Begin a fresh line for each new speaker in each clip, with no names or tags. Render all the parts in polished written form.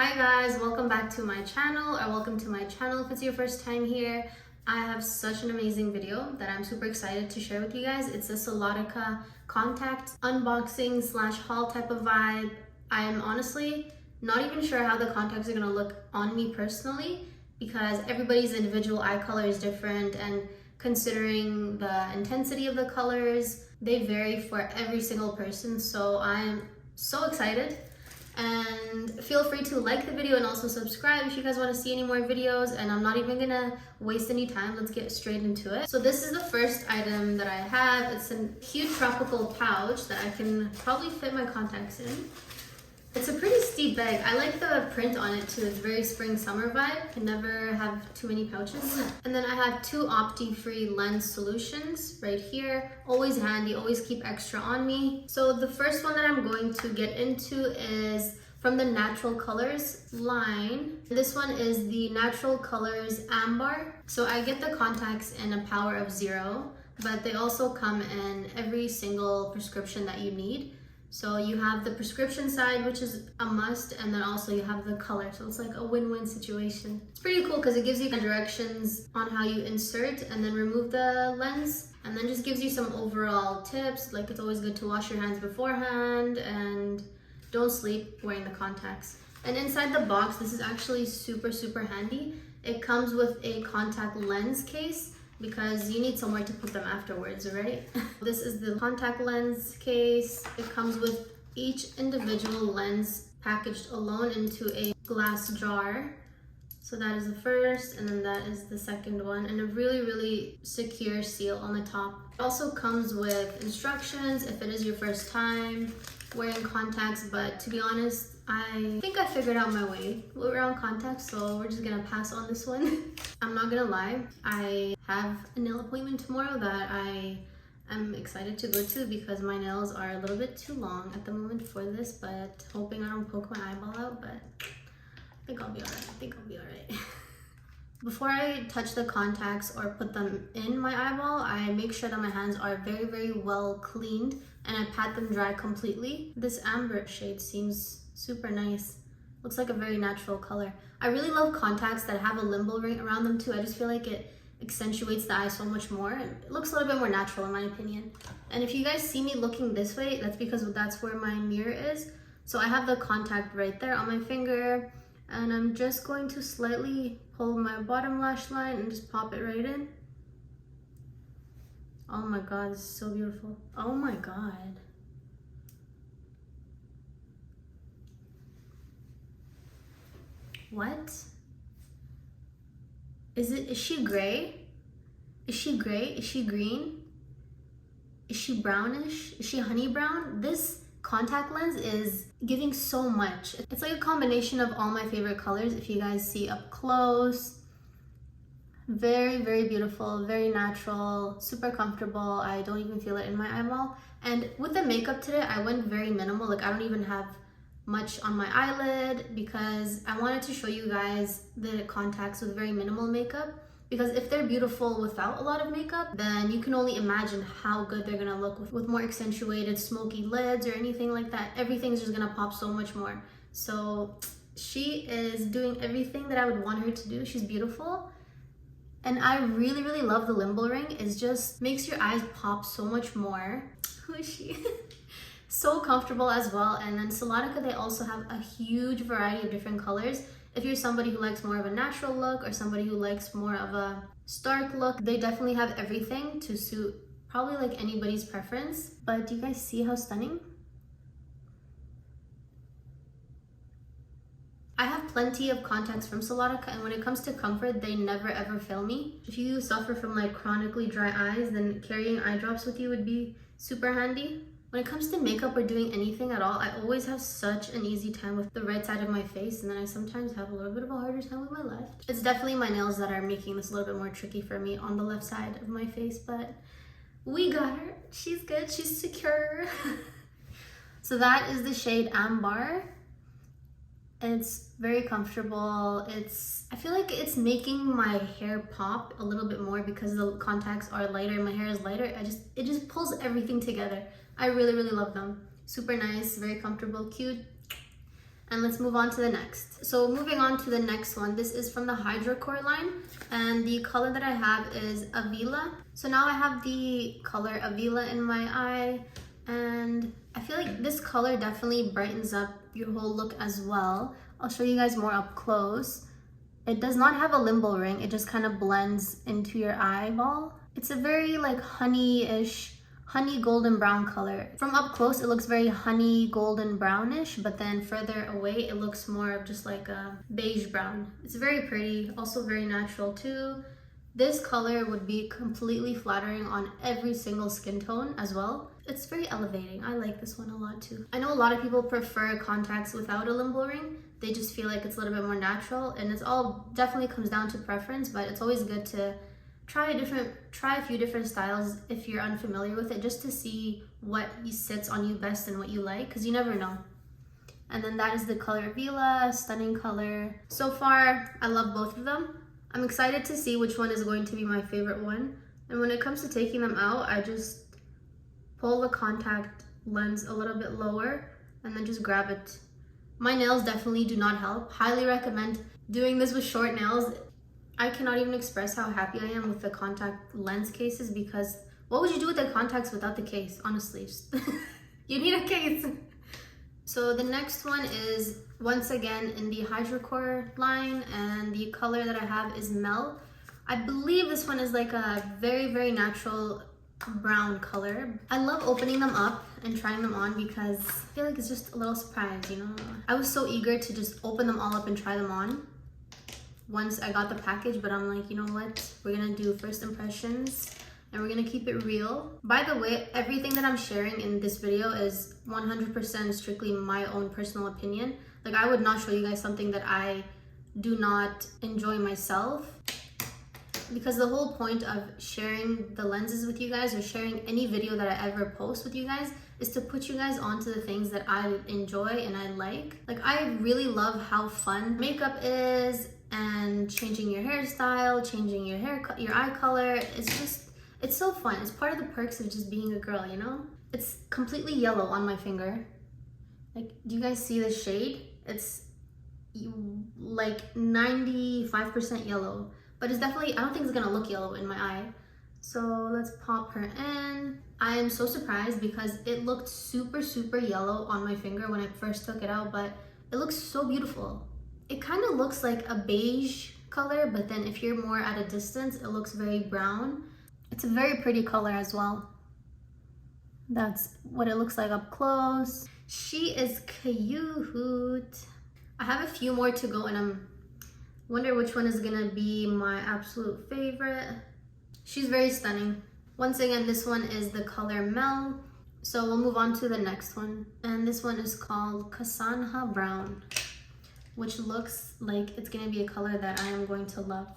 Hi guys, welcome back to my channel, or welcome to my channel if it's your first time here. I have such an amazing video that I'm super excited to share with you guys. It's a Solotica contact unboxing slash haul type of vibe. I am honestly not even sure how the contacts are gonna look on me personally because everybody's individual eye color is different, and considering the intensity of the colors, they vary for every single person. So I'm so excited. And feel free to like the video and also subscribe if you guys want to see any more videos. And I'm not even gonna waste any time, let's get straight into it. So this is the first item that I have. It's a cute tropical pouch that I can probably fit my contacts in. It's a pretty steep bag. I like the print on it too. It's very spring summer vibe. Can never have too many pouches. And then I have two Opti-Free lens solutions right here. Always handy, always keep extra on me. So the first one that I'm going to get into is from the Natural Colors line. This one is the Natural Colors Amber. So I get the contacts in a power of 0, but they also come in every single prescription that you need. So you have the prescription side, which is a must, and then also you have the color. So it's like a win-win situation. It's pretty cool because it gives you the directions on how you insert and then remove the lens, and then just gives you some overall tips. Like, it's always good to wash your hands beforehand and don't sleep wearing the contacts. And inside the box, this is actually super handy. It comes with a contact lens case, because you need somewhere to put them afterwards, right? This is the contact lens case. It comes with each individual lens packaged alone into a glass jar. So that is the first, and then that is the second one, and a really secure seal on the top. It also comes with instructions if it is your first time wearing contacts, but to be honest, I think I figured out my way around contacts, so we're just gonna pass on this one. I'm not gonna lie, I have a nail appointment tomorrow that I am excited to go to because my nails are a little bit too long at the moment for this, but hoping I don't poke my eyeball out, but I think I'll be alright. Before I touch the contacts or put them in my eyeball, I make sure that my hands are very well cleaned and I pat them dry completely. This amber shade seems super nice. Looks like a very natural color. I really love contacts that have a limbal ring around them too. I just feel like it accentuates the eye so much more. It looks a little bit more natural in my opinion. And if you guys see me looking this way, that's because that's where my mirror is. So I have the contact right there on my finger, and I'm just going to slightly pull my bottom lash line and just pop it right in. Oh my god, this is so beautiful. Oh my god. What? Is she gray? Is she gray? Is she green? Is she brownish? Is she honey brown? This contact lens is giving so much. It's like a combination of all my favorite colors if you guys see up close. Very beautiful, very natural, super comfortable. I don't even feel it in my eyeball. And with the makeup today, I went very minimal. Like, I don't even have much on my eyelid because I wanted to show you guys the contacts with very minimal makeup, because if they're beautiful without a lot of makeup, then you can only imagine how good they're gonna look with more accentuated smoky lids or anything like that. Everything's just gonna pop so much more. So she is doing everything that I would want her to do. She's beautiful. And I really love the limbal ring. It just makes your eyes pop so much more. Who is she? So comfortable as well. And then Solotica, they also have a huge variety of different colors. If you're somebody who likes more of a natural look or somebody who likes more of a stark look, they definitely have everything to suit probably like anybody's preference. But do you guys see how stunning? I have plenty of contacts from Solotica, and when it comes to comfort, they never ever fail me. If you suffer from like chronically dry eyes, then carrying eye drops with you would be super handy. When it comes to makeup or doing anything at all, I always have such an easy time with the right side of my face, and then I sometimes have a little bit of a harder time with my left. It's definitely my nails that are making this a little bit more tricky for me on the left side of my face, but we got her. She's good, she's secure. So that is the shade Amber. It's very comfortable. I feel like it's making my hair pop a little bit more because the contacts are lighter and my hair is lighter. It just pulls everything together. I really love them. Super nice, very comfortable, cute. And let's move on to the next. So moving on to the next one, this is from the Hydrocore line, and the color that I have is Avila. So now I have the color Avila in my eye, and I feel like this color definitely brightens up your whole look as well. I'll show you guys more up close. It does not have a limbo ring, it just kind of blends into your eyeball. It's a very like honey-ish, honey golden brown color. From up close, it looks very honey golden brownish, but then further away, it looks more of just like a beige brown. It's very pretty, also very natural too. This color would be completely flattering on every single skin tone as well. It's very elevating. I like this one a lot too. I know a lot of people prefer contacts without a limbo ring. They just feel like it's a little bit more natural, and it's all definitely comes down to preference, but it's always good to try a few different styles if you're unfamiliar with it, just to see what sits on you best and what you like, because you never know. And then that is the color Avila, stunning color. So far, I love both of them. I'm excited to see which one is going to be my favorite one. And when it comes to taking them out, I just pull the contact lens a little bit lower and then just grab it. My nails definitely do not help. Highly recommend doing this with short nails. I cannot even express how happy I am with the contact lens cases, because what would you do with the contacts without the case? Honestly, just you need a case. So the next one is once again in the Hydrocore line, and the color that I have is Mel. I believe this one is like a very, very natural brown color. I love opening them up and trying them on because I feel like it's just a little surprise, you know? I was so eager to just open them all up and try them on once I got the package, but I'm like, you know what? We're gonna do first impressions and we're gonna keep it real. By the way, everything that I'm sharing in this video is 100% strictly my own personal opinion. Like, I would not show you guys something that I do not enjoy myself, because the whole point of sharing the lenses with you guys or sharing any video that I ever post with you guys is to put you guys onto the things that I enjoy and I like. Like, I really love how fun makeup is, and changing your hairstyle, changing your your eye color. It's so fun. It's part of the perks of just being a girl, you know? It's completely yellow on my finger. Like, do you guys see the shade? It's like 95% yellow, but it's definitely, I don't think it's gonna look yellow in my eye. So let's pop her in. I am so surprised because it looked super, super yellow on my finger when I first took it out, but it looks so beautiful. It kind of looks like a beige color, but then if you're more at a distance, it looks very brown. It's a very pretty color as well. That's what it looks like up close. She is cute. I have a few more to go, and I'm wonder which one is gonna be my absolute favorite. She's very stunning. Once again, this one is the color Mel. So we'll move on to the next one. And this one is called Kasanha Brown, which looks like it's gonna be a color that I am going to love.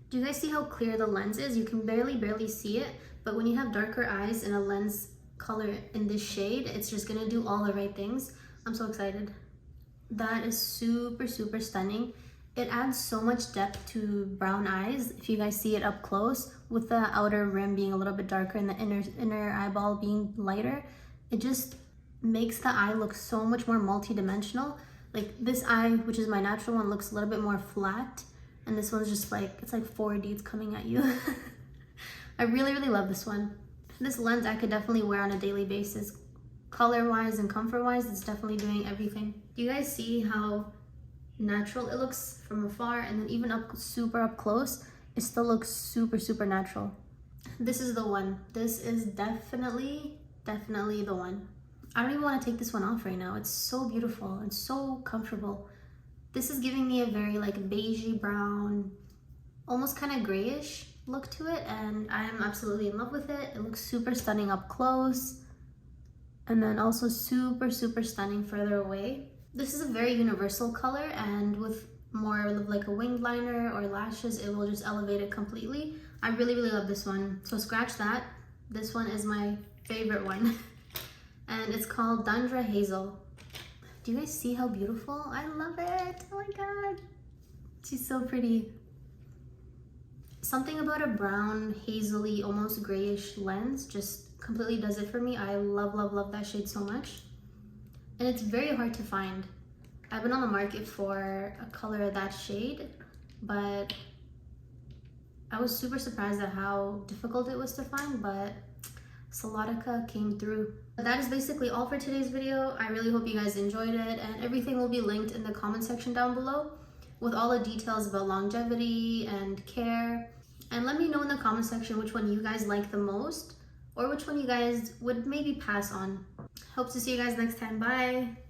Do you guys see how clear the lens is? You can barely see it, but when you have darker eyes and a lens color in this shade, it's just gonna do all the right things. I'm so excited. That is super, super stunning. It adds so much depth to brown eyes. If you guys see it up close, with the outer rim being a little bit darker and the inner eyeball being lighter, it just makes the eye look so much more multi-dimensional. Like, this eye, which is my natural one, looks a little bit more flat, and this one's just like, it's like 4D, it's coming at you. I really, really love this one. This lens I could definitely wear on a daily basis. Color-wise and comfort-wise, it's definitely doing everything. Do you guys see how natural it looks from afar, and then even super up close, it still looks super, super natural? This is the one. This is definitely the one. I don't even want to take this one off right now. It's so beautiful and so comfortable. This is giving me a very like beigey brown, almost kind of grayish look to it, and I am absolutely in love with it. It looks super stunning up close, and then also super, super stunning further away. This is a very universal color, and with more of like a winged liner or lashes, it will just elevate it completely. I really, really love this one. So scratch that. This one is my favorite one. And it's called Dundra Hazel. Do you guys see how beautiful? I love it. Oh my God. She's so pretty. Something about a brown, hazily, almost grayish lens just completely does it for me. I love, love, love that shade so much. And it's very hard to find. I've been on the market for a color that shade, but I was super surprised at how difficult it was to find, but Soulatica came through. That is basically all for today's video. I really hope you guys enjoyed it, and everything will be linked in the comment section down below with all the details about longevity and care. And let me know in the comment section which one you guys like the most, or which one you guys would maybe pass on. Hope to see you guys next time. Bye!